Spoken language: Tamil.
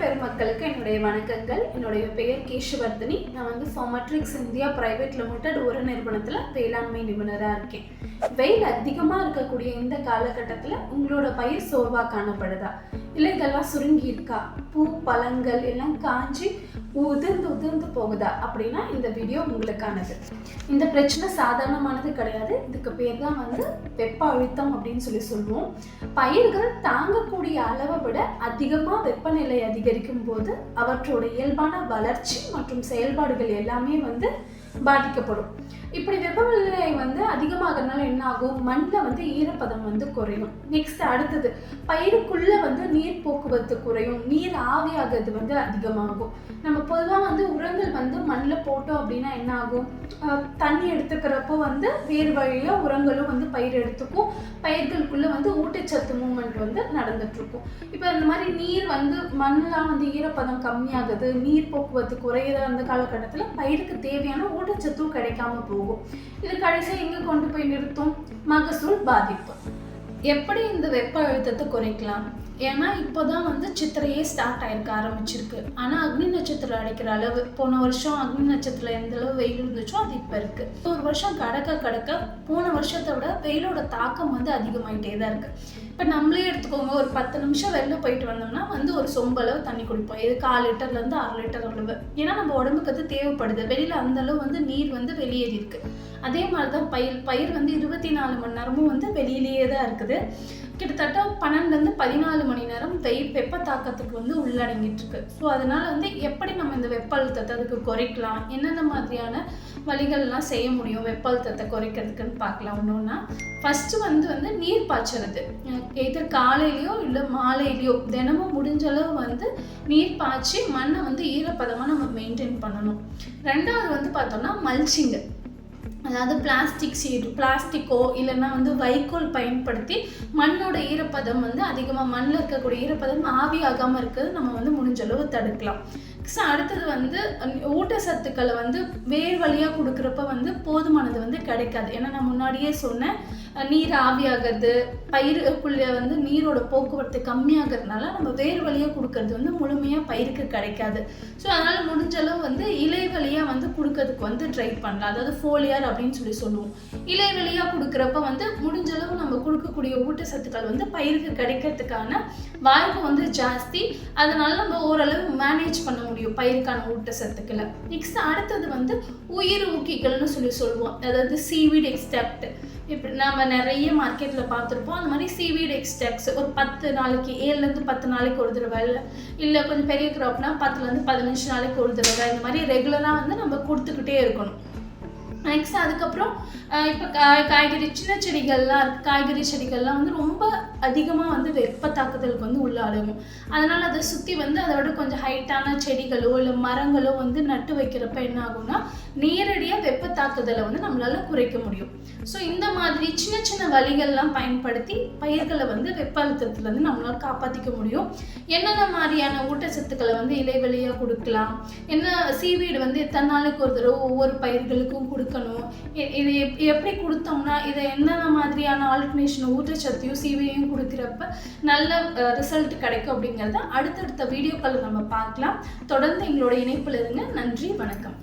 பெருமக்களுக்கு என்னுடைய வணக்கங்கள். என்னுடைய பெயர் கேஷவர்தினி. நான் வந்து ஃபார்மட்ரிக்ஸ் இந்தியா பிரைவேட் லிமிடெட் ஒரு நிறுவனத்தில் வேளாண்மை நிபுணராக இருக்கேன். வெயில் அதிகமாக இருக்கக்கூடிய இந்த காலகட்டத்தில் உங்களோட பயிர் சோர்வாக காணப்படுதா, இலைகள்லாம் சுருங்கி இருக்கா, பூ பழங்கள் எல்லாம் காஞ்சி உதிர்ந்து போகுதா அப்படின்னா இந்த வீடியோ உங்களுக்கானது. இந்த பிரச்சனை சாதாரணமானது கிடையாது. இதுக்கு பேர் தான் வந்து வெப்ப அழுத்தம் அப்படின்னு சொல்லுவோம். பயிர்கள் தாங்கக்கூடிய அளவை விட அதிகமாக வெப்பநிலை அதிகரிக்கும் போது அவற்றோட இயல்பான வளர்ச்சி மற்றும் செயல்பாடுகள் எல்லாமே வந்து பாதிக்கப்படும். இப்படி வெப்பநிலை வந்து அதிகமாகறதுனால என்ன ஆகும், மண்ணில் வந்து ஈரப்பதம் வந்து குறையும். நெக்ஸ்ட் அடுத்தது பயிருக்குள்ள வந்து நீர் போக்குவரத்து குறையும், நீர் ஆவியாகிறது வந்து அதிகமாகும். நம்ம பொதுவாக வந்து உரங்கள் வந்து மண்ணில் போட்டோம் அப்படின்னா என்ன ஆகும், தண்ணி எடுத்துக்கிறப்போ வந்து வேறு வழியாக உரங்களும் வந்து பயிர் எடுத்துக்கும், பயிர்களுக்குள்ள வந்து ஊட்டச்சத்து மூவ்மெண்ட் வந்து நடந்துட்டு இருக்கும். இப்போ இந்த மாதிரி நீர் வந்து மண்ணெலாம் வந்து ஈரப்பதம் கம்மியாகுது, நீர் போக்குவரத்து குறையிற அந்த காலகட்டத்தில் பயிருக்கு தேவையான ஊட்டச்சத்தும் கிடைக்காம போகும். இது கடைசியாக எங்கே கொண்டு போய் நிறுத்தும், மகசூல் பாதிப்பு. எப்படி இந்த வெப்ப அழுத்தத்தை குறைக்கலாம்? ஏன்னா இப்போதான் வந்து சித்திரையே ஸ்டார்ட் ஆயிருக்க ஆரம்பிச்சிருக்கு. ஆனால் அக்னி நட்சத்திரம் அடைக்கிற அளவு, போன வருஷம் அக்னி நட்சத்திரம் எந்த அளவு வெயில் இருந்துச்சோ அது இப்போ இருக்கு. ஒரு வருஷம் கடக்க போன வருஷத்தை விட வெயிலோட தாக்கம் வந்து அதிகமாயிட்டே தான் இருக்கு. இப்போ நம்மளே எடுத்துக்கோங்க, ஒரு 10 நிமிஷம் வெளில போயிட்டு வந்தோம்னா வந்து ஒரு சொம்பளவு தண்ணி குடிப்போம். இது 4 லிட்டர்லேருந்து 6 லிட்டர் அளவு. ஏன்னா நம்ம உடம்புக்கு அது தேவைப்படுது. வெளியில் அந்த அளவு வந்து நீர் வந்து வெளியேறி இருக்கு. அதே மாதிரி தான் பயிர் வந்து 24 மணி நேரமும் வந்து வெளியிலேயே தான் இருக்குது. கிட்டத்தட்ட 12 to 14 மணி நேரம் வெப்ப தாக்கத்துக்கு வந்து உள்ளடங்கிட்டு இருக்கு. ஸோ அதனால வந்து எப்படி நம்ம இந்த வெப்ப அழுத்தத்தை அதுக்கு குறைக்கலாம், என்னென்ன மாதிரியான வழிகள்லாம் செய்ய முடியும் வெப்ப அழுத்தத்தை குறைக்கிறதுக்குன்னு பார்க்கலாம். ஒன்றுன்னா ஃபர்ஸ்ட் வந்து நீர் பாய்ச்சறது, எதிர் காலையிலையோ இல்லை மாலையிலையோ தினமும் முடிஞ்ச அளவு வந்து நீர் பாய்ச்சி மண்ணை வந்து ஈரப்பதமாக நம்ம மெயின்டைன் பண்ணணும். ரெண்டாவது வந்து பார்த்தோம்னா மல்ச்சிங்கு, அதாவது பிளாஸ்டிக்கோ இல்லைன்னா வந்து வைக்கோல் பயன்படுத்தி மண்ணோட ஈரப்பதம் வந்து அதிகமாக, மண்ணில் இருக்கக்கூடிய ஈரப்பதம் ஆவியாகாமல் இருக்கிறது நம்ம வந்து முடிஞ்சளவு தடுக்கலாம். அடுத்தது வந்து ஊட்டச்சத்துக்களை வந்து வேர் வழியாக கொடுக்குறப்ப வந்து போதுமானது வந்து கிடைக்காது. ஏன்னா நான் முன்னாடியே சொன்னேன், நீர் ஆவியாகிறது, பயிருக்குள்ளே வந்து நீரோட போக்குவரத்து கம்மியாகிறதுனால நம்ம வேர் வழியாக கொடுக்கறது வந்து முழுமையாக பயிருக்கு கிடைக்காது. ஸோ அதனால் முடிஞ்சளவு வந்து இலை வழியாக வந்து கொடுக்கறதுக்கு வந்து ட்ரை பண்ணலாம். அதாவது ஃபோலியார் அப்படின்னு சொல்லுவோம். இலை வழியாக கொடுக்குறப்ப வந்து முடிஞ்சளவு நம்ம கொடுக்கக்கூடிய ஊட்டச்சத்துக்கள் வந்து பயிருக்கு கிடைக்கிறதுக்கான வாய்ப்பு வந்து ஜாஸ்தி. அதனால நம்ம ஓரளவு மேனேஜ் பண்ண முடியும் பயிருக்கான ஊட்டச்சத்துக்களை. நெக்ஸ்ட் அடுத்தது வந்து உயிர் ஊக்கிகள்னு சொல்லுவோம். அதாவது சீவீட் எக்ஸ்ட்ராக்ட். இப்படி நம்ம நிறைய மார்க்கெட்டில் பார்த்துருப்போம். அந்த மாதிரி சீவீட் எக்ஸ்ட்ராக்ட்ஸ் ஒரு 10 நாளைக்கு 7 to 10 நாளைக்கு ஒரு தடவை, இல்லை கொஞ்சம் பெரிய க்ராப்னா 10 to 15 நாளைக்கு ஒரு தடவை, இந்த மாதிரி ரெகுலராக வந்து நம்ம கொடுத்துக்கிட்டே இருக்கணும். நெக்ஸ்ட் அதுக்கப்புறம் இப்போ காய்கறி சின்ன செடிகள்லாம் இருக்குது. காய்கறி செடிகள்லாம் வந்து ரொம்ப அதிகமாக வந்து வெப்ப தாக்குதலுக்கு வந்து உள்ளாடுவோம். அதனால் அதை சுற்றி வந்து அதை விட கொஞ்சம் ஹைட்டான செடிகளோ இல்லை மரங்களோ வந்து நட்டு வைக்கிறப்ப என்ன ஆகும்னா நேரடியாக வெப்ப தாக்குதலை வந்து நம்மளால் குறைக்க முடியும். ஸோ இந்த மாதிரி சின்ன சின்ன வழிகள்லாம் பயன்படுத்தி பயிர்களை வந்து வெப்ப அழுத்தத்துலேருந்து நம்மளால் காப்பாற்றிக்க முடியும். என்னென்ன மாதிரியான ஊட்டச்சத்துக்களை வந்து இலைவெளியாக கொடுக்கலாம், என்ன சீவீடு வந்து எத்தனை நாளைக்கு ஒரு தடவை ஒவ்வொரு பயிர்களுக்கும் கொடுக்கணும், இது எப்படி கொடுத்தோம்னா இதை என்னென்ன மாதிரியான ஆல்டர்னேஷன் ஊட்டச்சத்தையும் சீவையும் கொடுக்குறப்ப நல்ல ரிசல்ட் கிடைக்கும் அப்படிங்கிறத அடுத்தடுத்த வீடியோக்களை நம்ம பார்க்கலாம். தொடர்ந்து எங்களோட இணைப்பில் இருங்க. நன்றி, வணக்கம்.